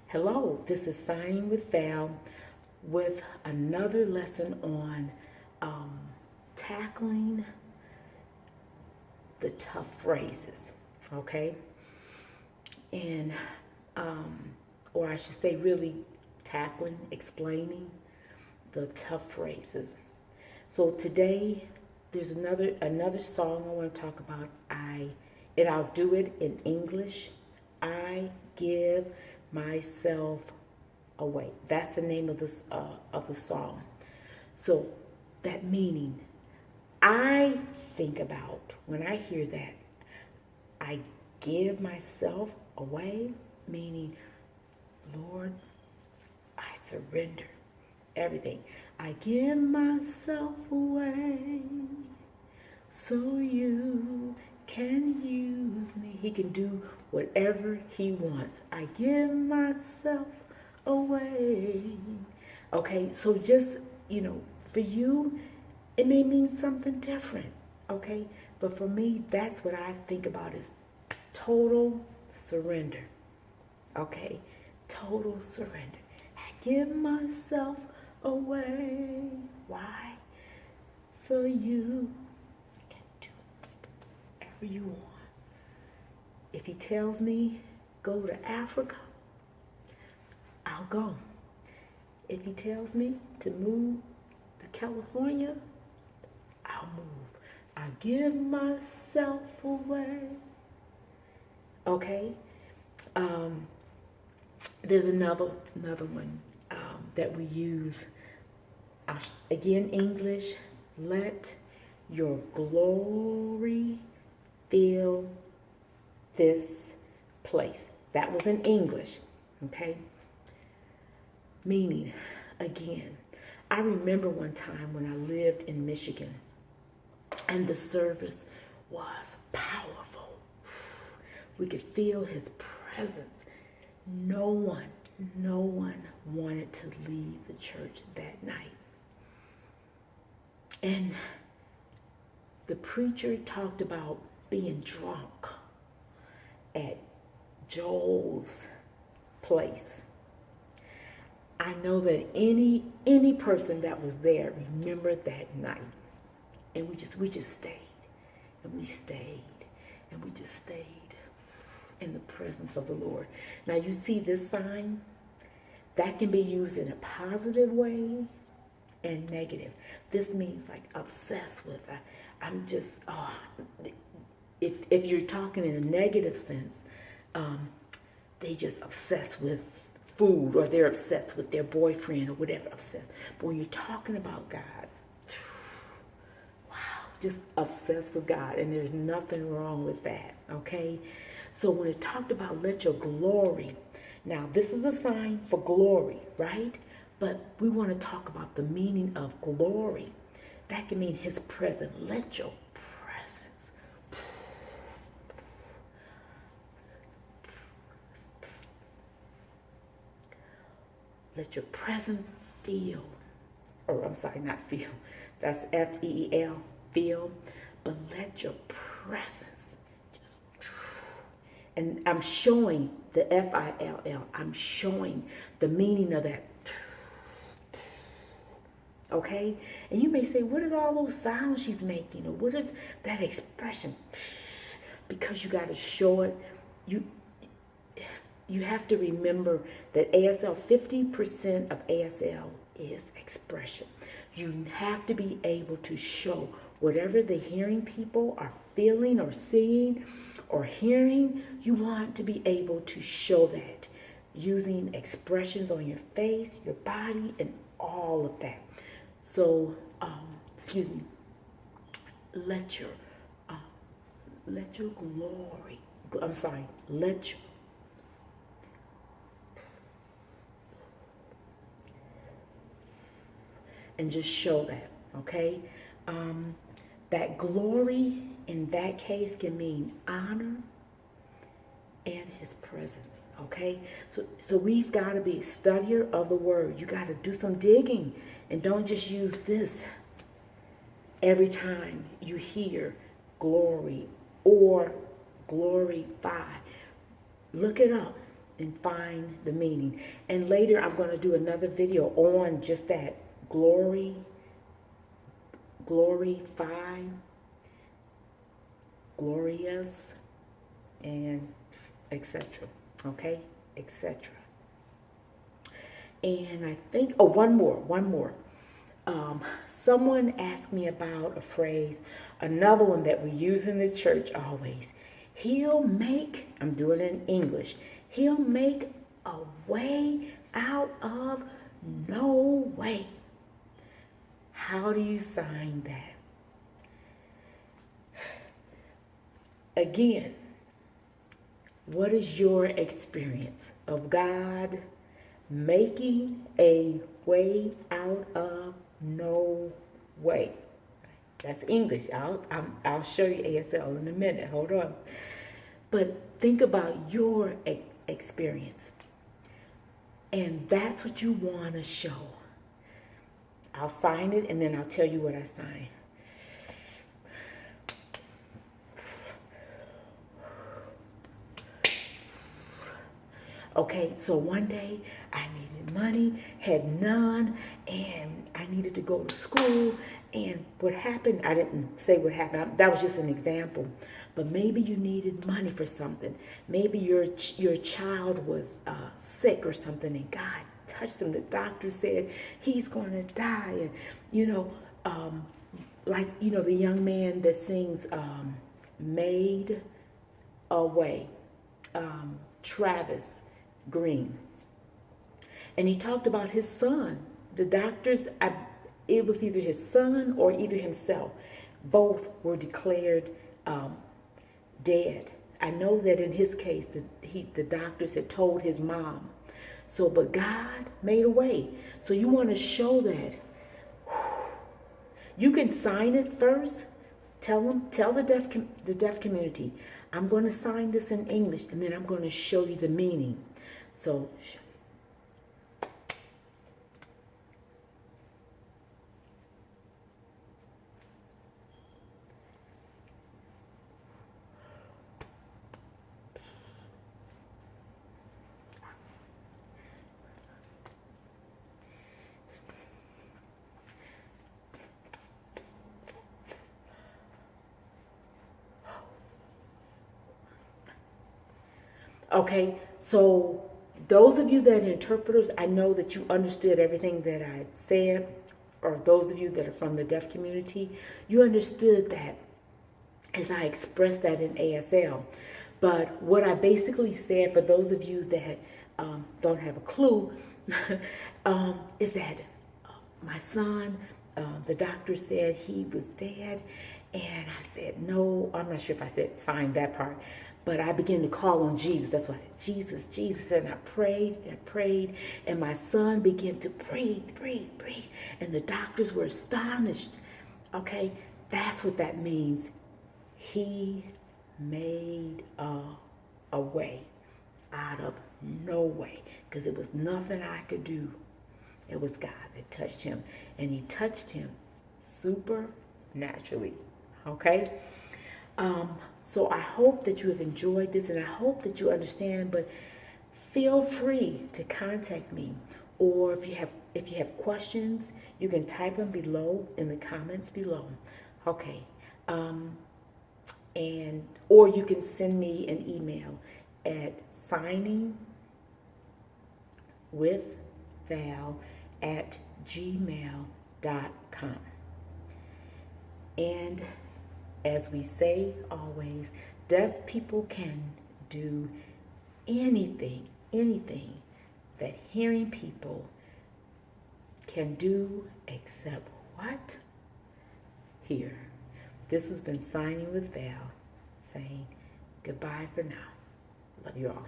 Hello, this is Signing with Val with another lesson on tackling the tough phrases, okay? And, or I should say really tackling, explaining the tough phrases. So today, there's another song I want to talk about. I'll do it in English. I give myself away. That's the name of the song. So that meaning, I think about when I hear that, I give myself away, meaning, Lord, I surrender everything. I give myself away so you can use me. He can do whatever he wants. I give myself away. Okay, so just, for you, it may mean something different. Okay, but for me, that's what I think about is total surrender. Okay, total surrender. I give myself away. Why? So you can do whatever you want. If he tells me go to Africa, I'll go. If he tells me to move to California, I'll move. I give myself away. Okay. There's another one that we use. Again, English. Let your glory fill this place. That was in English. Okay. Meaning, again, I remember one time when I lived in Michigan, and the service was powerful. We could feel his presence. No one wanted to leave the church that night. And the preacher talked about being drunk at Joel's place. I know that any person that was there remembered that night. And we just stayed. And we stayed. And we just stayed in the presence of the Lord. Now you see this sign? That can be used in a positive way and negative. This means like obsessed with. I'm just, if you're talking in a negative sense, they just obsessed with food, or they're obsessed with their boyfriend, or whatever, obsessed. But when you're talking about God, wow, just obsessed with God, and there's nothing wrong with that, okay? So when it talked about let your glory, now this is a sign for glory, right? But we want to talk about the meaning of glory. That can mean his presence. Let your presence. Let your presence feel, or I'm sorry, not feel. That's F-E-E-L, feel. But let your presence just, and I'm showing the F-I-L-L. I'm showing the meaning of that. Okay? And you may say, what is all those sounds she's making? Or what is that expression? Because you got to show it. You have to remember that ASL, 50% of ASL is expression. You have to be able to show whatever the hearing people are feeling or seeing or hearing. You want to be able to show that using expressions on your face, your body, and all of that. So, let your glory, and just show that, okay? That glory in that case can mean honor and his presence, okay? So we've got to be a studier of the word. You got to do some digging, and don't just use this every time you hear glory or glorify. Look it up. and find the meaning. And later I'm going to do another video on just that. Glorify, glorious, and etc. Okay, etc. And I think, oh, one more. Someone asked me about a phrase, another one that we use in the church always. He'll make, I'm doing it in English, he'll make a way out of no way. How do you sign that? Again, what is your experience of God making a way out of no way? That's English. I'll show you ASL in a minute. Hold on. But think about your experience. And that's what you want to show. I'll sign it and then I'll tell you what I signed. Okay, so one day I needed money, had none, and I needed to go to school. And what happened, I didn't say what happened. That was just an example. But maybe you needed money for something. Maybe your child was sick or something, and God touched him. The doctor said he's going to die. And, the young man that sings Made a Way, Travis Green. And he talked about his son. The doctors, it was either his son or either himself. Both were declared dead. I know that in his case, the doctors had told his mom. So, but God made a way. So you want to show that. You can sign it first. Tell the deaf community, I'm going to sign this in English, and then I'm going to show you the meaning. So, okay, so those of you that are interpreters, I know that you understood everything that I said, or those of you that are from the deaf community, you understood that as I expressed that in ASL. But what I basically said, for those of you that don't have a clue, is that my son, the doctor said he was dead, and I said, no, I'm not sure if I said sign that part, but I began to call on Jesus. That's why I said, Jesus, Jesus. And I prayed, and my son began to breathe. And the doctors were astonished. Okay, that's what that means. He made a way out of no way, because it was nothing I could do. It was God that touched him, and he touched him supernaturally. Okay? So I hope that you have enjoyed this, and I hope that you understand, but feel free to contact me. Or if you have questions, you can type them below in the comments below. Okay. Or you can send me an email at SigningwithVal@gmail.com. And as we say always, deaf people can do anything that hearing people can do except what? Hear. This has been Signing with Val, saying goodbye for now. Love you all.